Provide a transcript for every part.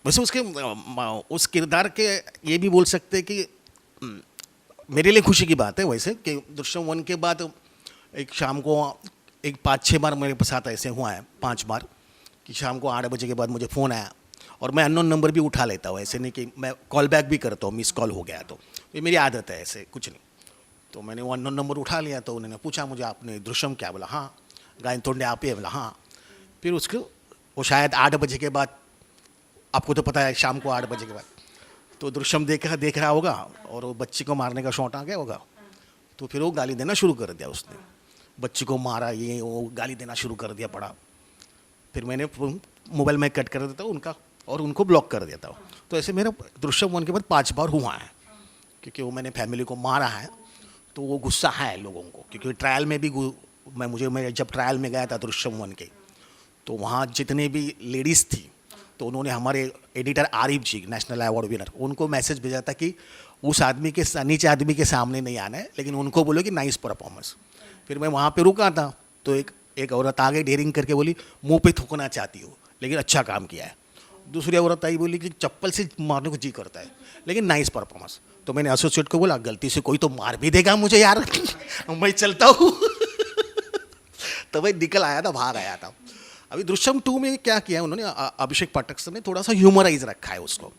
वैसे उसके उस किरदार के ये भी बोल सकते हैं कि मेरे लिए खुशी की बात है वैसे कि दृश्यम 1 के बाद एक शाम को एक 5-6 बार मेरे साथ ऐसे हुआ है, 5 बार कि शाम को 8 बजे के बाद मुझे फ़ोन आया और मैं अननोन नंबर भी उठा लेता हूँ, ऐसे नहीं कि मैं कॉल बैक भी करता हूँ, मिस कॉल हो गया तो ये मेरी आदत है, ऐसे कुछ नहीं। तो मैंने वो अननोन नंबर उठा लिया तो उन्होंने पूछा मुझे आपने दृश्यम क्या, बोला हाँ। गायतोंडे आप ही है, बोला हाँ। फिर उसको वो शायद 8 बजे के बाद, आपको तो पता है शाम को 8 बजे के बाद तो दृश्यम देख रहा होगा और वो बच्ची को मारने का शॉट आ गया होगा, तो फिर वो गाली देना शुरू कर दिया, उसने बच्ची को मारा, ये वो गाली देना शुरू कर दिया पड़ा। फिर मैंने मोबाइल में कट कर देता हूँ उनका और उनको ब्लॉक कर देता हूँ। तो ऐसे मेरा दृश्यम 1 के बाद 5 बार हुआ है, क्योंकि वो मैंने फैमिली को मारा है तो वो गुस्सा है लोगों को, क्योंकि ट्रायल में भी मैं जब ट्रायल में गया था दृश्यम 1 के, तो वहाँ जितने भी लेडीज़ थी तो उन्होंने हमारे एडिटर आरिफ जी, नेशनल अवार्ड विनर, उनको मैसेज भेजा था कि उस आदमी के नीचे आदमी के सामने नहीं आना है, लेकिन उनको बोलो कि नाइस परफॉर्मेंस। फिर मैं वहाँ पे रुका था तो एक औरत आ गई डेयरिंग करके, बोली मुंह पे थूकना चाहती हो लेकिन अच्छा काम किया है। दूसरी औरत आई, बोली कि चप्पल से मारने को जी करता है लेकिन नाइस परफॉर्मेंस। तो मैंने एसोसिएट को बोला गलती से कोई तो मार भी देगा मुझे यार मैं चलता हूँ तो भाई निकल आया था, बाहर आया था। अभी दृश्यम 2 में क्या किया है उन्होंने, अभिषेक पाठक सर ने थोड़ा सा ह्यूमराइज रखा है उसको,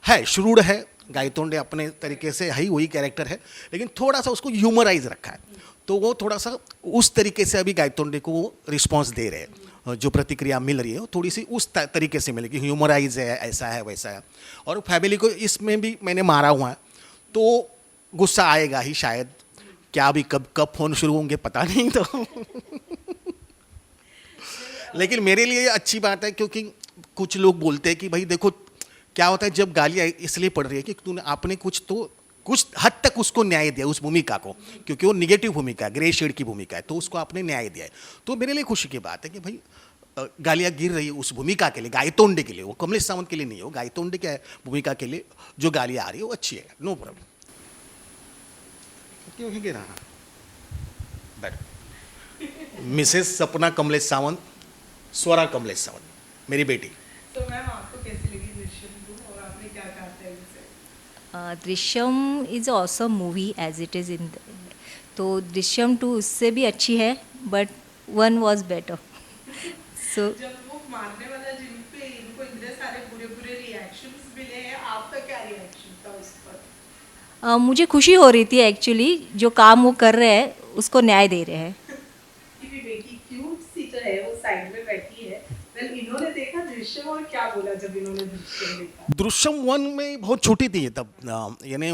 है श्रूड है, गायतोंडे अपने तरीके से है ही वही कैरेक्टर है, लेकिन थोड़ा सा उसको ह्यूमराइज रखा है, तो वो थोड़ा सा उस तरीके से अभी गायतोंडे को रिस्पॉन्स दे रहे हैं, जो प्रतिक्रिया मिल रही है थोड़ी सी उस तरीके से मिलेगी, ह्यूमराइज है, ऐसा है वैसा है। और फैमिली को इसमें भी मैंने मारा हुआ है तो गुस्सा आएगा ही शायद, क्या अभी कब फ़ोन शुरू होंगे पता नहीं तो लेकिन मेरे लिए अच्छी बात है, क्योंकि कुछ लोग बोलते हैं कि भाई देखो क्या होता है जब गालियाँ इसलिए पड़ रही है कि तूने आपने कुछ हद तक उसको न्याय दिया उस भूमिका को, क्योंकि वो निगेटिव भूमिका है, ग्रे शेड की भूमिका है, तो उसको आपने न्याय दिया है। तो मेरे लिए खुशी की बात है कि भाई गालियाँ गिर रही है उस भूमिका के लिए, गायतोंडे के लिए, वो कमलेश सावंत के लिए नहीं हो, गायतोंडे के भूमिका के लिए जो गालियाँ आ रही है वो अच्छी है, नो प्रॉब्लम। क्यों ही गिरा मिसेस सपना कमलेश सावंत, स्वरा कमलेश सावंत, मेरी बेटी। तो मैम आपको कैसी लगी दृश्यम 2 और आपने क्या कहा था इनसे? Drishyam is awesome movie as it is in, तो दृश्यम 2 उससे भी अच्छी है बट 1 वॉज बेटर सो जब वो मारने वाला जिन पे इनको इतने सारे बुरे बुरे रिएक्शंस मिले हैं, आपका क्या रिएक्शन था उस पर? मुझे खुशी हो रही थी एक्चुअली, जो काम वो कर रहे हैं उसको न्याय दे रहे हैं। मेरी बेटी क्यूट सी जो है वो साइड में बैठी है, वेल इन्होंने देखा दृश्यम और क्या बोला जब इन्होंने दृश्यम देखा? दृश्यम 1 में बहुत छोटी थी तब, यानी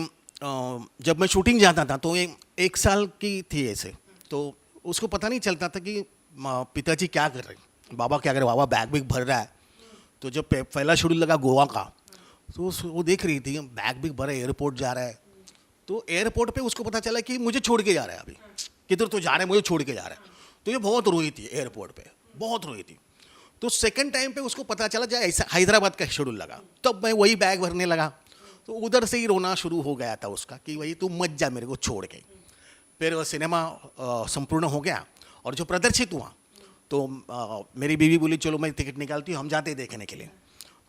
जब मैं शूटिंग जाता था तो एक साल की थी ऐसे, तो उसको पता नहीं चलता था कि पिताजी क्या कर रहे हैं, बाबा क्या कर रहे हैं, बाबा बैग बिग भर रहा है। तो जब पहला शेड्यूल लगा गोवा का तो वो देख रही थी बैग बिग भरा, एयरपोर्ट जा रहा है, तो एयरपोर्ट पे उसको पता चला कि मुझे छोड़ के जा रहा है, अभी किधर तो जा रहा है, मुझे छोड़ के जा रहा है। तो ये बहुत रोई थी एयरपोर्ट पे, बहुत रोई थी। तो सेकंड टाइम पे उसको पता चला जब ऐसा हैदराबाद का शेड्यूल लगा, तब मैं वही बैग भरने लगा, तो उधर से ही रोना शुरू हो गया था उसका कि भाई तू मत जा मेरे को छोड़ के। फिर सिनेमा संपूर्ण हो गया और जो प्रदर्शित हुआ तो मेरी बीवी बोली चलो मैं टिकट निकालती हूँ, हम जाते देखने के लिए।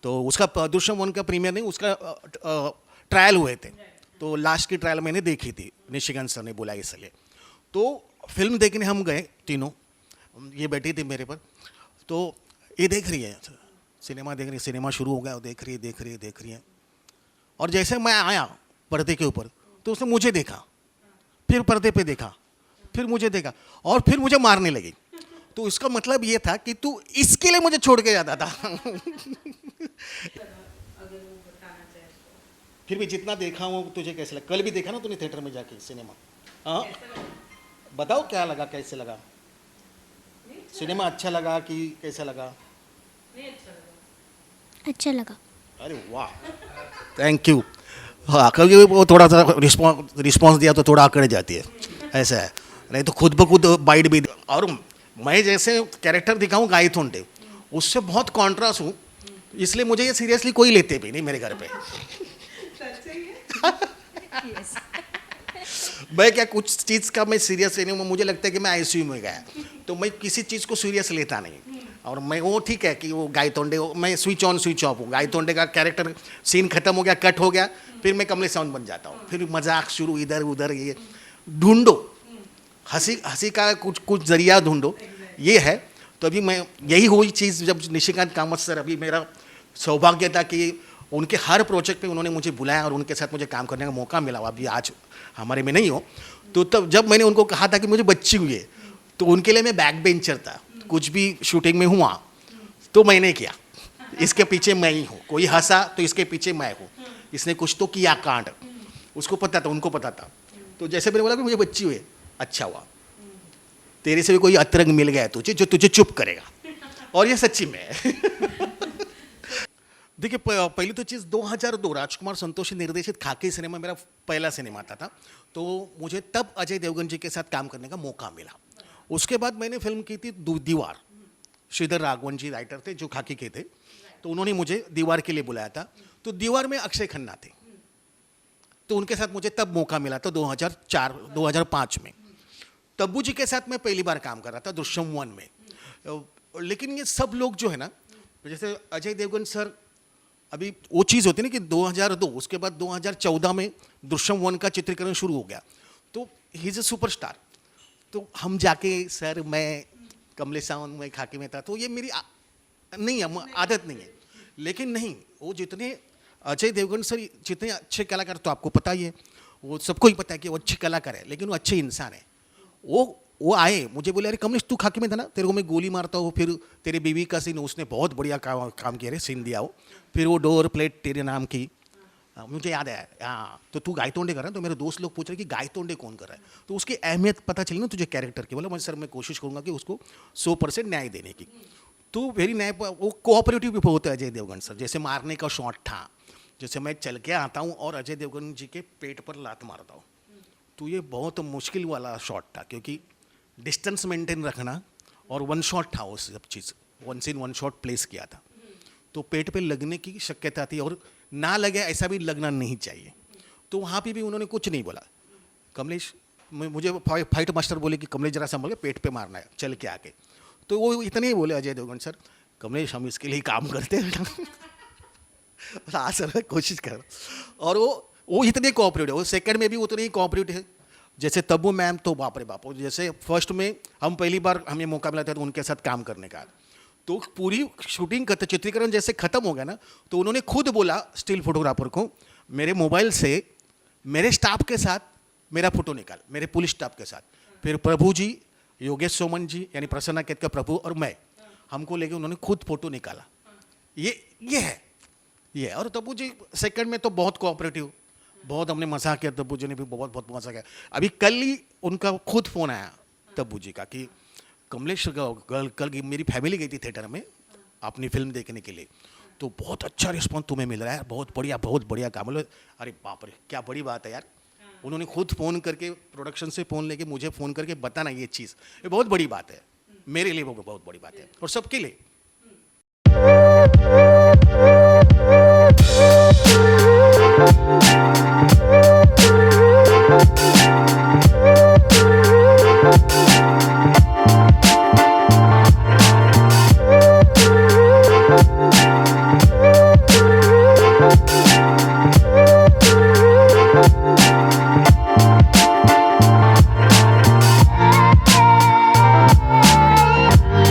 तो उसका दृश्यम 1 का प्रीमियर नहीं, उसका ट्रायल हुए थे, तो लास्ट की ट्रायल मैंने देखी थी, निशिकांत सर ने बुलाई इसलिए। तो फिल्म देखने हम गए तीनों, ये बैठी थी मेरे पर, तो ये देख रही है सिनेमा, देख रही है, सिनेमा शुरू हो गया, देख रही है। और जैसे मैं आया पर्दे के ऊपर तो उसने मुझे देखा, फिर पर्दे पे देखा, फिर मुझे देखा और फिर मुझे मारने लगी। तो इसका मतलब ये था कि तू इसके लिए मुझे छोड़ के जाता था फिर भी जितना देखा हूँ तुझे कैसे लगा? कल भी देखा ना तूने थिएटर में जाके सिनेमा, हाँ बताओ क्या लगा, कैसे लगा सिनेमा? अच्छा लगा कि कैसा लगा? अच्छा लगा। अरे वाह, थैंक यू। हाँ, क्योंकि वो थोड़ा सा रिस्पॉन्स दिया तो थोड़ा अकड़ जाती है, ऐसा है, नहीं तो खुद ब खुद बाइट भी। और मैं जैसे कैरेक्टर दिखाऊँ गायतोंडे, उससे बहुत कॉन्ट्रास्ट हूँ, इसलिए मुझे ये सीरियसली कोई लेते भी नहीं मेरे घर पे मैं क्या कुछ चीज़ का मैं सीरियस नहीं हूँ, मुझे लगता है कि मैं आईसीयू में गया तो मैं किसी चीज़ को सीरियस लेता नहीं, और मैं वो ठीक है कि वो गायतोंडे मैं स्विच ऑन स्विच ऑफ हूँ। गायतोंडे का कैरेक्टर सीन खत्म हो गया, कट हो गया, फिर मैं कमलेश सावंत बन जाता हूँ। फिर मजाक शुरू इधर उधर, ये ढूंढो हंसी हंसी का कुछ कुछ जरिया ढूंढो, ये है। तो अभी मैं यही हुई चीज़ जब निशिकांत कामत सर, अभी मेरा सौभाग्य था कि उनके हर प्रोजेक्ट पे उन्होंने मुझे बुलाया और उनके साथ मुझे काम करने का मौका मिला। अभी आज हमारे में नहीं हो, तो तब जब मैंने उनको कहा था कि मुझे बच्ची हुई है, तो उनके लिए मैं बैक बेंचर था। कुछ भी शूटिंग में हुआ तो मैंने किया, इसके पीछे मैं ही हूँ। कोई हंसा तो इसके पीछे मैं हूँ, इसने कुछ तो किया कांड, उसको पता था, उनको पता था। तो जैसे मैंने बोला कि मुझे बच्ची हुई है, अच्छा हुआ, तेरे से भी कोई अतरंग मिल गया तुझे जो तुझे चुप करेगा। और ये सच्ची में है। देखिए पहली तो चीज़ 2002 राजकुमार संतोषी निर्देशित खाकी सिनेमा मेरा पहला सिनेमा था। तो मुझे तब अजय देवगन जी के साथ काम करने का मौका मिला। उसके बाद मैंने फिल्म की थी दीवार, श्रीधर राघवन जी राइटर थे जो खाकी के थे, तो उन्होंने मुझे दीवार के लिए बुलाया था। तो दीवार में अक्षय खन्ना थे, तो उनके साथ मुझे तब मौका मिला था 2004-2005 में। तब्बू जी के साथ मैं पहली बार काम कर रहा था दृश्यम 1 में। लेकिन ये सब लोग जो है ना, जैसे अजय देवगन सर, अभी वो चीज़ होती है ना कि 2002, उसके बाद 2014 में दृश्यम 1 का चित्रीकरण शुरू हो गया, तो ही इज़ अ सुपरस्टार। तो हम जाके सर, मैं कमलेश सावंत में खाकी में था, तो ये मेरी नहीं है, आदत नहीं है। लेकिन नहीं, वो जितने अजय देवगन सर जितने अच्छे कलाकार, तो आपको पता ही है, वो सबको ही पता है कि वो अच्छे कलाकार है, लेकिन वो अच्छे इंसान है। वो आए, मुझे बोले अरे कमलेश तू खाकी में था ना, तेरे को मैं गोली मारता हूँ, फिर तेरे बीवी का सीन उसने बहुत बढ़िया काम किया रे, सीन दिया हो, फिर वो डोर प्लेट तेरे नाम की, मुझे याद है। हाँ, तो तू गायतोंडे कर रहा है, तो मेरे दोस्त लोग पूछ रहे कि गायतोंडे कौन कर रहा है, तो उसकी अहमियत पता चली ना तुझे कैरेक्टर की। बोला मैं सर मैं कोशिश करूँगा कि उसको 100% न्याय देने की। तो वेरी न्याय, वो कोऑपरेटिव भी होता है अजय देवगन सर। जैसे मारने का शॉट था, जैसे मैं चल के आता हूँ और अजय देवगन जी के पेट पर लात मारता हूँ, तो ये बहुत मुश्किल वाला शॉट था, क्योंकि डिस्टेंस मेंटेन रखना, और वन शॉट था, वो सब चीज़ one scene one shot place किया था, तो पेट पे लगने की शक्यता थी, और ना लगे ऐसा भी लगना नहीं चाहिए। तो वहाँ पे भी उन्होंने कुछ नहीं बोला। कमलेश, मुझे फाइट मास्टर बोले कि कमलेश जरा संभल के पेट पे मारना है चल के आके, तो वो इतने ही बोले अजय देवगन सर, कमलेश हम इसके लिए काम करते हैं। हाँ सर कोशिश कर। और वो इतने कोऑपरेटिव है, वो सेकंड में भी उतने ही कोऑपरेटिव है। जैसे तब्बू मैम तो बाप रे बाप, जैसे फर्स्ट में हम पहली बार हमें मौका मिला था तो उनके साथ काम करने का, तो पूरी शूटिंग का चित्रीकरण जैसे खत्म हो गया ना, तो उन्होंने खुद बोला स्टिल फोटोग्राफर को, मेरे मोबाइल से मेरे स्टाफ के साथ मेरा फोटो निकाल, मेरे पुलिस स्टाफ के साथ। फिर प्रभु जी, योगेश सोमन जी यानी प्रसन्ना केत का प्रभु और मैं, हमको लेके उन्होंने खुद फोटो निकाला। ये है। और तब्बू जी सेकंड में तो बहुत कोऑपरेटिव, बहुत हमने मजा किया, तब्बू जी ने भी बहुत बहुत मजा किया। अभी कल ही उनका खुद फोन आया तब्बू जी का कि कमलेश कल मेरी फैमिली गई थी थिएटर में अपनी फिल्म देखने के लिए, तो बहुत अच्छा रिस्पॉन्स तुम्हें मिल रहा है, बहुत बढ़िया काम। बोले अरे बाप रे क्या बड़ी बात है यार, उन्होंने खुद फ़ोन करके प्रोडक्शन से फ़ोन लेके मुझे फ़ोन करके बताना, ये चीज़ ये बहुत बड़ी बात है, मेरे लिए वो बहुत बड़ी बात है और सबके लिए।